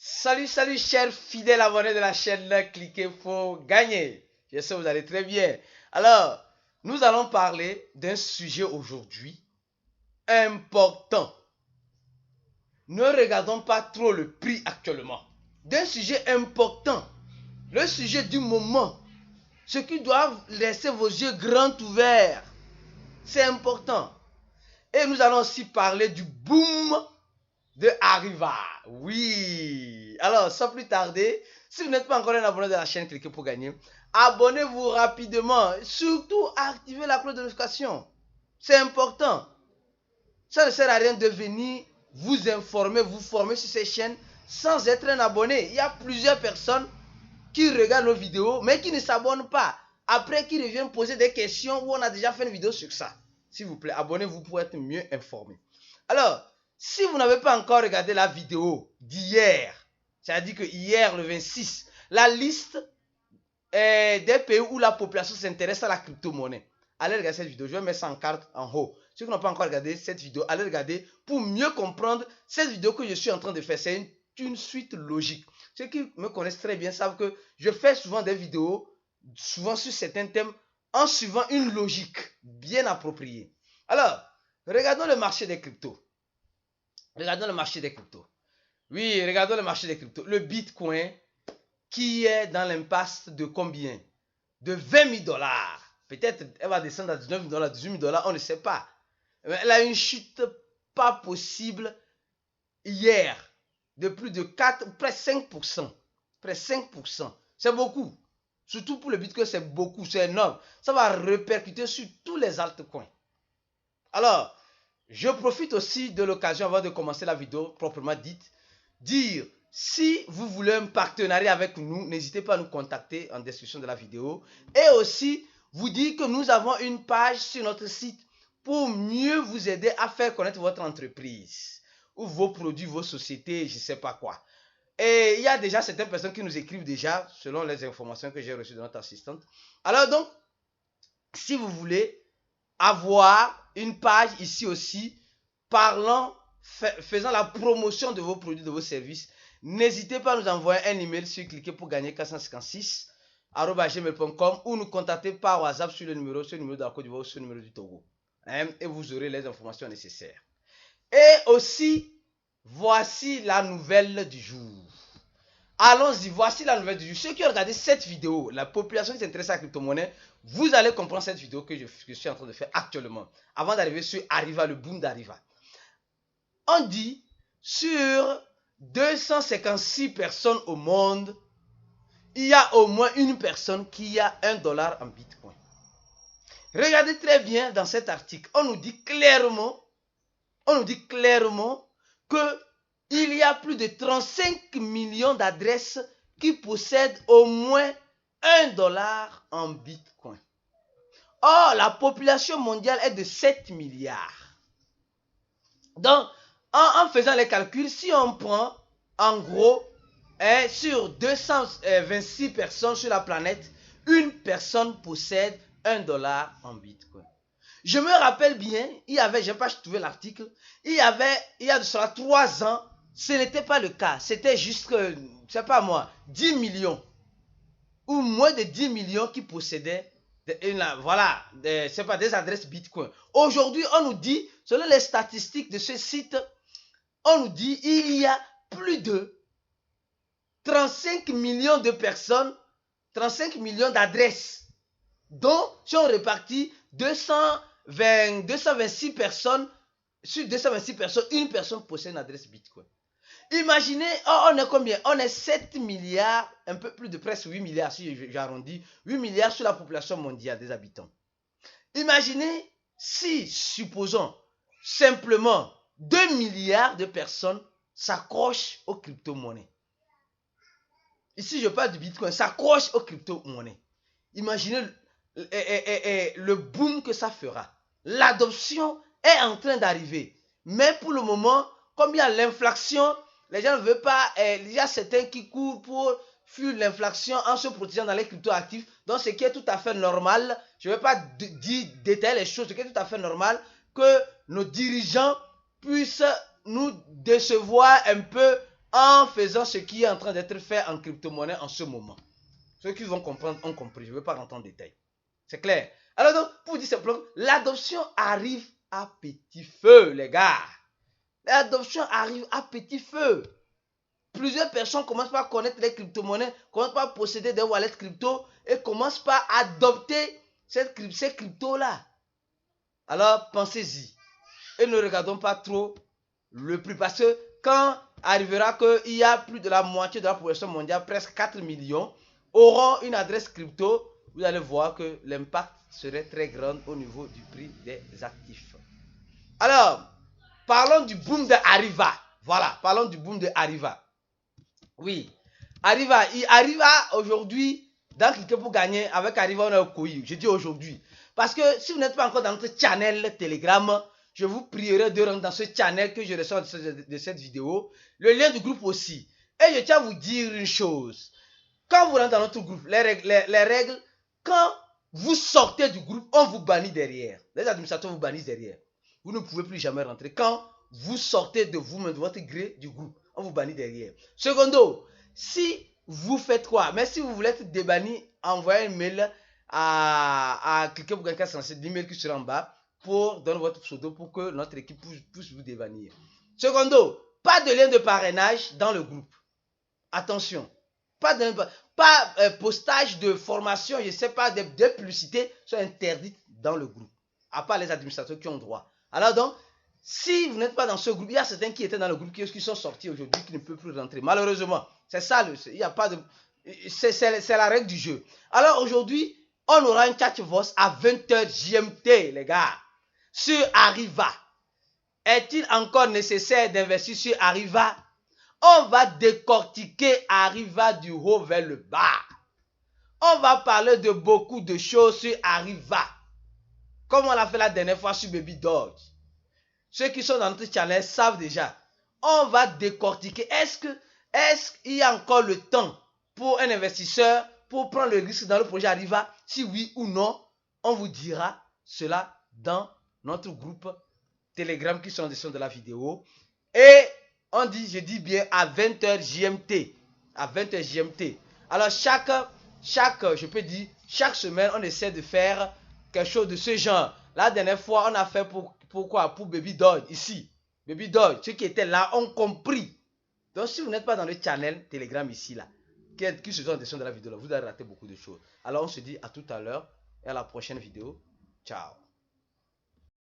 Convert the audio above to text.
Salut, salut, chers fidèles abonnés de la chaîne, cliquez pour gagner. J'espère que vous allez très bien. Alors, nous allons parler d'un sujet aujourd'hui important. Ne regardons pas trop le prix actuellement. D'un sujet important, le sujet du moment, ce qui doit laisser vos yeux grands ouverts. C'est important. Et nous allons aussi parler du boom de Arriva. Oui. Alors, sans plus tarder, si vous n'êtes pas encore un abonné de la chaîne, cliquez pour gagner. Abonnez-vous rapidement. Surtout, activez la cloche de notification. C'est important. Ça ne sert à rien de venir vous informer, vous former sur ces chaînes sans être un abonné. Il y a plusieurs personnes qui regardent nos vidéos, mais qui ne s'abonnent pas. Après, qui reviennent poser des questions où on a déjà fait une vidéo sur ça. S'il vous plaît, abonnez-vous pour être mieux informé. Alors, si vous n'avez pas encore regardé la vidéo d'hier, c'est-à-dire que hier, le 26, la liste des pays où la population s'intéresse à la crypto-monnaie. Allez regarder cette vidéo, je vais mettre ça en carte en haut. Ceux qui n'ont pas encore regardé cette vidéo, allez regarder pour mieux comprendre cette vidéo que je suis en train de faire. C'est une suite logique. Ceux qui me connaissent très bien savent que je fais souvent des vidéos, souvent sur certains thèmes, en suivant une logique bien appropriée. Alors, regardons le marché des cryptos. Regardons le marché des cryptos. Oui, regardons le marché des cryptos. Le Bitcoin qui est dans l'impasse de combien? De 20 000 dollars. Peut-être elle va descendre à 19 000 dollars, 18 000 dollars, on ne sait pas. Elle a une chute pas possible hier de plus de 4, presque 5%. Presque 5%. C'est beaucoup. Surtout pour le Bitcoin, c'est beaucoup, c'est énorme. Ça va répercuter sur tous les altcoins. Alors, je profite aussi de l'occasion avant de commencer la vidéo proprement dite, dire si vous voulez un partenariat avec nous, n'hésitez pas à nous contacter en description de la vidéo. Et aussi, vous dire que nous avons une page sur notre site pour mieux vous aider à faire connaître votre entreprise ou vos produits, vos sociétés, je ne sais pas quoi. Et il y a déjà certaines personnes qui nous écrivent déjà, selon les informations que j'ai reçues de notre assistante. Alors donc, si vous voulez avoir une page ici aussi, faisant la promotion de vos produits, de vos services, n'hésitez pas à nous envoyer un email sur cliquez pour gagner 456@gmail.com ou nous contacter par WhatsApp sur le numéro de la Côte d'Ivoire ou sur le numéro du Togo. Et vous aurez les informations nécessaires. Et aussi, voici la nouvelle du jour. Allons-y, voici la nouvelle du jour. Ceux qui ont regardé cette vidéo, la population qui s'intéresse à la crypto-monnaie, vous allez comprendre cette vidéo que je suis en train de faire actuellement. Avant d'arriver sur Arriva, le boom d'Arriva. On dit, sur 256 personnes au monde, il y a au moins une personne qui a $1 en Bitcoin. Regardez très bien dans cet article. On nous dit clairement que il y a plus de 35 millions d'adresses qui possèdent au moins $1 en Bitcoin. Or, la population mondiale est de 7 milliards. Donc, en faisant les calculs, si on prend en gros sur 226 personnes sur la planète, une personne possède $1 en Bitcoin. Je me rappelle bien, je n'ai pas trouvé l'article, il y a de cela 3 ans, ce n'était pas le cas. C'était juste que, je ne sais pas moi, 10 millions ou moins de 10 millions qui possédaient des adresses Bitcoin. Aujourd'hui, on nous dit, selon les statistiques de ce site, on nous dit il y a plus de 35 millions de personnes, 35 millions d'adresses, dont si on répartit 226 personnes, sur 226 personnes, une personne possède une adresse Bitcoin. Imaginez, on est combien? On est 7 milliards, un peu plus de presque 8 milliards, si j'arrondis, 8 milliards sur la population mondiale des habitants. Imaginez si, supposons, simplement 2 milliards de personnes s'accrochent aux crypto-monnaies. Ici, je parle du Bitcoin, s'accrochent aux crypto-monnaies. Imaginez le boom que ça fera. L'adoption est en train d'arriver. Mais pour le moment, comme il y a l'inflation, les gens ne veulent pas, il y a certains qui courent pour fuir l'inflation en se protégeant dans les crypto-actifs. Donc, ce qui est tout à fait normal, je ne vais pas détailler les choses, ce qui est tout à fait normal, que nos dirigeants puissent nous décevoir un peu en faisant ce qui est en train d'être fait en crypto-monnaie en ce moment. Ceux qui vont comprendre ont compris. Je ne vais pas rentrer en détail. C'est clair. Alors donc, pour dire simplement, l'adoption arrive à petit feu, les gars. L'adoption arrive à petit feu. Plusieurs personnes commencent par connaître les crypto-monnaies, commencent par posséder des wallets crypto et commencent par adopter ces cryptos-là. Alors, pensez-y. Et ne regardons pas trop le prix. Parce que quand arrivera qu'il y a plus de la moitié de la population mondiale, presque 4 millions, auront une adresse crypto, vous allez voir que l'impact serait très grand au niveau du prix des actifs. Alors, parlons du boom de Arriva. Voilà, parlons du boom de Arriva. Oui, Arriva aujourd'hui, dans Cliquer pour gagner, avec Arriva, on a Okoyi. Je dis aujourd'hui. Parce que si vous n'êtes pas encore dans notre channel Telegram, je vous prierai de rentrer dans ce channel que je reçois de cette vidéo. Le lien du groupe aussi. Et je tiens à vous dire une chose. Quand vous rentrez dans notre groupe, les règles, quand vous sortez du groupe, on vous bannit derrière. Les administrateurs vous bannissent derrière. Vous ne pouvez plus jamais rentrer. Quand vous sortez de vous-même, de votre gré du groupe, on vous bannit derrière. Secondo, si vous faites quoi? Mais si vous voulez être débanni, envoyez un mail à Cliquer pour gagner 107, l'email qui sera en bas pour donner votre pseudo pour que notre équipe puisse vous débannir. Secondo, pas de lien de parrainage dans le groupe. Attention. Pas postage de formation, je ne sais pas, des publicités sont interdites dans le groupe. À part les administrateurs qui ont droit. Alors donc, si vous n'êtes pas dans ce groupe, il y a certains qui étaient dans le groupe qui sont sortis aujourd'hui, qui ne peuvent plus rentrer. Malheureusement, c'est ça, il n'y a pas de... C'est la règle du jeu. Alors aujourd'hui, on aura un chat voice à 20h GMT, les gars. Sur Arriva. Est-il encore nécessaire d'investir sur Arriva? On va décortiquer Arriva du haut vers le bas. On va parler de beaucoup de choses sur Arriva. Comme on l'a fait la dernière fois sur Baby Dodge. Ceux qui sont dans notre channel savent déjà. On va décortiquer. Est-ce qu'il y a encore le temps pour un investisseur pour prendre le risque dans le projet Arriva? Si oui ou non, on vous dira cela dans notre groupe Telegram qui sont en description de la vidéo. Et on dit, je dis bien à 20h GMT. À 20h GMT. Alors je peux dire, chaque semaine, on essaie de faire quelque chose de ce genre. La dernière fois, on a fait pour quoi? Pour Baby Dodge, ici. Baby Dodge, ceux qui étaient là ont compris. Donc, si vous n'êtes pas dans le channel Telegram ici, là, qui se sont en description de la vidéo, là, vous allez rater beaucoup de choses. Alors, on se dit à tout à l'heure et à la prochaine vidéo. Ciao.